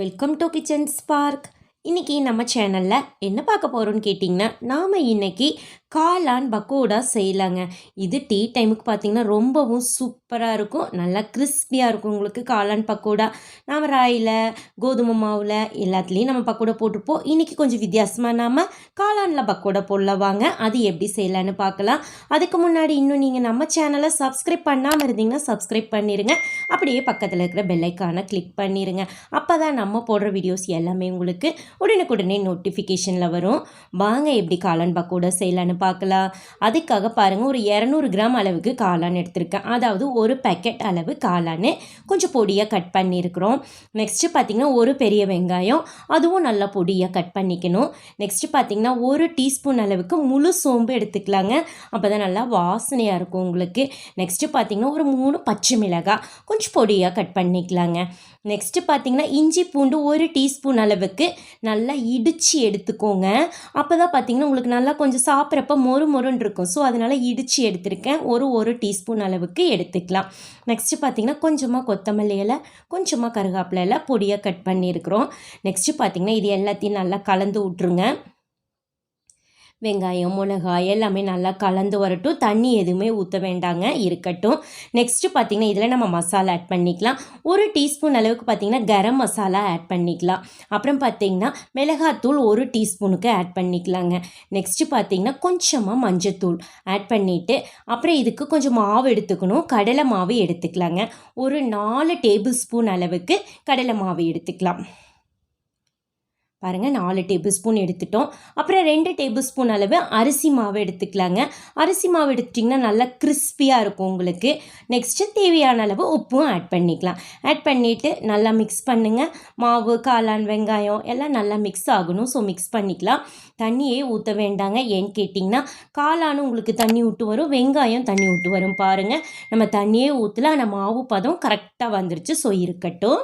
Welcome to kitchen spark. இன்றைக்கி நம்ம சேனலில் என்ன பார்க்க போகிறோன்னு கேட்டிங்கன்னா, நாம் இன்றைக்கி காளான் பக்கோடா செய்யலாங்க. இது டீ டைமுக்கு பார்த்திங்கன்னா ரொம்பவும் சூப்பராக இருக்கும், நல்லா கிறிஸ்பியாக இருக்கும். உங்களுக்கு காளான் பக்கோடா நாம் ராயில், கோதுமை மாவில் எல்லாத்துலேயும் நம்ம பக்கோடா போட்டிருப்போம். இன்றைக்கி கொஞ்சம் வித்தியாசமாக நாம் காளானில் பக்கோடா போடலாம். வாங்க அது எப்படி செய்யலான்னு பார்க்கலாம். அதுக்கு முன்னாடி இன்னும் நீங்கள் நம்ம சேனலை சப்ஸ்கிரைப் பண்ணாமல் இருந்தீங்கன்னா சப்ஸ்கிரைப் பண்ணிடுங்க. அப்படியே பக்கத்தில் இருக்கிற பெல்லைக்கானை கிளிக் பண்ணிடுங்க. அப்போ தான் நம்ம போடுற வீடியோஸ் எல்லாமே உங்களுக்கு உடனுக்குடனே நோட்டிஃபிகேஷனில் வரும். வாங்க எப்படி காளான் பக்கோடா செய்யலான்னு பார்க்கலாம். அதுக்காக பாருங்கள், ஒரு 200 கிராம் அளவுக்கு காளான் எடுத்திருக்கேன். அதாவது ஒரு பேக்கெட் அளவு காளான் கொஞ்சம் பொடியாக கட் பண்ணியிருக்கிறோம். நெக்ஸ்ட்டு பார்த்திங்கன்னா ஒரு பெரிய வெங்காயம், அதுவும் நல்லா பொடியாக கட் பண்ணிக்கணும். நெக்ஸ்ட்டு பார்த்திங்கன்னா ஒரு டீஸ்பூன் அளவுக்கு முழு சோம்பு எடுத்துக்கலாங்க, அப்போ தான் நல்லா வாசனையாக இருக்கும் உங்களுக்கு. நெக்ஸ்ட்டு பார்த்திங்கன்னா ஒரு 3 பச்சை மிளகாய் கொஞ்சம் பொடியாக கட் பண்ணிக்கலாங்க. நெக்ஸ்ட்டு பார்த்திங்கன்னா இஞ்சி பூண்டு ஒரு டீஸ்பூன் அளவுக்கு நல்லா இடித்து எடுத்துக்கோங்க. அப்போ தான் பார்த்திங்கன்னா உங்களுக்கு நல்லா கொஞ்சம் சாப்பிட்றப்ப மொறுன்னு இருக்கும். ஸோ அதனால் இடித்து எடுத்துருக்கேன். ஒரு டீஸ்பூன் அளவுக்கு எடுத்துக்கலாம். நெக்ஸ்ட்டு பார்த்திங்கன்னா கொஞ்சமாக கொத்தமல்லி இலை, கொஞ்சமாக கருவேப்பிலை இலை பொடியாக கட் பண்ணியிருக்கிறோம். நெக்ஸ்ட்டு பார்த்திங்கன்னா இது எல்லாத்தையும் நல்லா கலந்து விட்ருங்க. வெங்காயம், மிளகாய் எல்லாமே நல்லா கலந்து வரட்டும். தண்ணி எதுவுமே ஊற்ற வேண்டாங்க, இருக்கட்டும். நெக்ஸ்ட்டு பார்த்திங்கன்னா இதில் நம்ம மசாலா ஆட் பண்ணிக்கலாம். ஒரு டீஸ்பூன் அளவுக்கு பார்த்திங்கன்னா கரம் மசாலா ஆட் பண்ணிக்கலாம். அப்புறம் பார்த்திங்கன்னா மிளகாத்தூள் ஒரு டீஸ்பூனுக்கு ஆட் பண்ணிக்கலாங்க. நெக்ஸ்ட்டு பார்த்திங்கன்னா கொஞ்சமாக மஞ்சத்தூள் ஆட் பண்ணிவிட்டு அப்புறம் இதுக்கு கொஞ்சம் மாவு எடுத்துக்கணும். கடலை மாவு எடுத்துக்கலாங்க. ஒரு 4 டேபிள் ஸ்பூன் அளவுக்கு கடலை மாவு எடுத்துக்கலாம். பாருங்கள், 4 டேபிள் ஸ்பூன் எடுத்துட்டோம். அப்புறம் 2 டேபிள் ஸ்பூன் அளவு அரிசி மாவு எடுத்துக்கலாங்க. அரிசி மாவு எடுத்துட்டிங்கன்னா நல்லா கிறிஸ்பியாக இருக்கும் உங்களுக்கு. நெக்ஸ்ட்டு தேவையான அளவு உப்பும் ஆட் பண்ணிக்கலாம். ஆட் பண்ணிவிட்டு நல்லா மிக்ஸ் பண்ணுங்கள். மாவு, காளான், வெங்காயம் எல்லாம் நல்லா மிக்ஸ் ஆகணும். ஸோ மிக்ஸ் பண்ணிக்கலாம். தண்ணியே ஊற்ற வேண்டாங்க. ஏன்னு கேட்டிங்கன்னா காளானும் உங்களுக்கு தண்ணி விட்டு வரும், வெங்காயம் தண்ணி விட்டு வரும். பாருங்கள், நம்ம தண்ணியே ஊற்றல, ஆனால் மாவு பதம் கரெக்டாக வந்துருச்சு. ஸோ இருக்கட்டும்.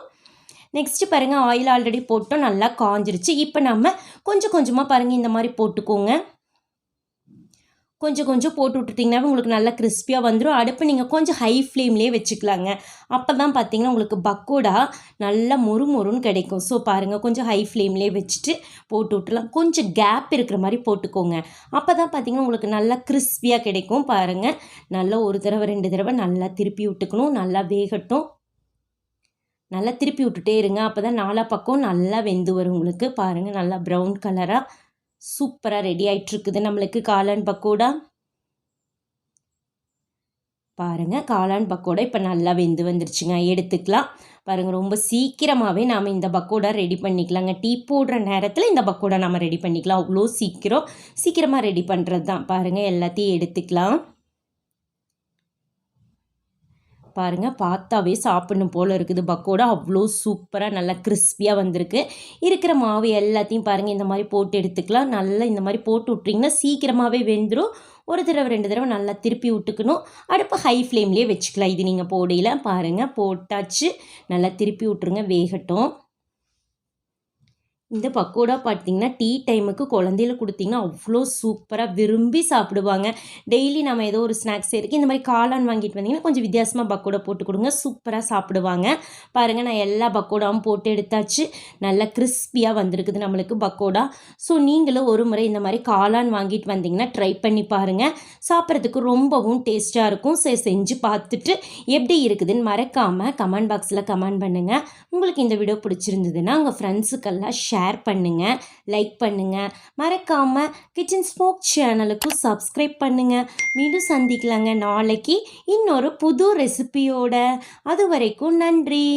நெக்ஸ்ட்டு பாருங்கள், ஆயில் ஆல்ரெடி போட்டோம், நல்லா காஞ்சிருச்சு. இப்போ நம்ம கொஞ்சம் கொஞ்சமாக பாருங்கள் இந்த மாதிரி போட்டுக்கோங்க. கொஞ்சம் கொஞ்சம் போட்டு விட்டுட்டிங்கன்னா உங்களுக்கு நல்லா கிறிஸ்பியாக வந்துடும். அடுப்பு நீங்கள் கொஞ்சம் ஹை ஃப்ளேம்லேயே வச்சுக்கலாங்க. அப்போ தான் பார்த்தீங்கன்னா உங்களுக்கு பக்கோடா நல்லா மொறுன்னு கிடைக்கும். ஸோ பாருங்கள், கொஞ்சம் ஹை ஃப்ளேம்லேயே வச்சுட்டு போட்டு விட்டுலாம். கொஞ்சம் கேப் இருக்கிற மாதிரி போட்டுக்கோங்க. அப்போ தான் பார்த்தீங்கன்னா உங்களுக்கு நல்லா கிறிஸ்பியாக கிடைக்கும். பாருங்கள், நல்லா ஒரு தடவை 2 தடவை நல்லா திருப்பி விட்டுக்கணும். நல்லா வேகட்டும். நல்லா திருப்பி விட்டுட்டே இருங்க. அப்போ தான் 4 பக்கம் நல்லா வெந்து வரும் உங்களுக்கு. பாருங்கள், நல்லா ப்ரௌன் கலராக சூப்பராக ரெடி ஆகிட்டுருக்குது நம்மளுக்கு காளான் பக்கோடா. பாருங்கள், காளான் பக்கோடா இப்போ நல்லா வெந்து வந்துருச்சுங்க, எடுத்துக்கலாம். பாருங்கள், ரொம்ப சீக்கிரமாகவே நாம் இந்த பக்கோடா ரெடி பண்ணிக்கலாங்க. டீ போடுற நேரத்தில் இந்த பக்கோடா நம்ம ரெடி பண்ணிக்கலாம். அவ்வளோ சீக்கிரமாக ரெடி பண்ணுறது தான். பாருங்கள், எல்லாத்தையும் எடுத்துக்கலாம். பாருங்கள், பார்த்தாவே சாப்பிடணும் போல் இருக்குது. பக்கோடா அவ்வளோ சூப்பராக நல்லா கிறிஸ்பியாக வந்திருக்கு. இருக்கிற மாவு எல்லாத்தையும் பாருங்கள் இந்த மாதிரி போட்டு எடுத்துக்கலாம். நல்லா இந்த மாதிரி போட்டு விட்டிங்கன்னா சீக்கிரமாகவே வெந்துடும். ஒரு தடவை 2 தடவை நல்லா திருப்பி விட்டுக்கணும். அடுப்பு ஹை ஃப்ளேம்லேயே வச்சுக்கலாம். இது நீங்கள் போடையில் பாருங்கள், போட்டாச்சு. நல்லா திருப்பி விட்ருங்க, வேகட்டும். இந்த பக்கோடா பார்த்திங்கன்னா டீ டைமுக்கு குழந்தையில கொடுத்திங்கன்னா அவ்வளோ சூப்பராக விரும்பி சாப்பிடுவாங்க. டெய்லி நம்ம ஏதோ ஒரு ஸ்நாக்ஸ் இருக்குது, இந்த மாதிரி காளான் வாங்கிட்டு வந்திங்கன்னா கொஞ்சம் வித்தியாசமாக பக்கோடா போட்டு கொடுங்க, சூப்பராக சாப்பிடுவாங்க. பாருங்கள், நான் எல்லா பக்கோடாவும் போட்டு எடுத்தாச்சு. நல்லா கிறிஸ்பியாக வந்திருக்குது நம்மளுக்கு பக்கோடா. ஸோ நீங்களும் ஒரு முறை இந்த மாதிரி காளான் வாங்கிட்டு வந்தீங்கன்னா ட்ரை பண்ணி பாருங்கள். சாப்பிட்றதுக்கு ரொம்பவும் டேஸ்ட்டாக இருக்கும். செஞ்சு பார்த்துட்டு எப்படி இருக்குதுன்னு மறக்காமல் கமெண்ட் பாக்ஸில் கமெண்ட் பண்ணுங்கள். உங்களுக்கு இந்த வீடியோ பிடிச்சிருந்ததுன்னா உங்கள் ஃப்ரெண்ட்ஸுக்கெல்லாம் ஷேர் பண்ணுங்கள், லைக் பண்ணுங்கள். மறக்காமல் கிச்சன் ஸ்பார்க் சேனலுக்கும் சப்ஸ்கிரைப் பண்ணுங்கள். மீண்டும் சந்திக்கலாங்க நாளைக்கு இன்னொரு புது ரெசிபியோட. அது வரைக்கும் நன்றி.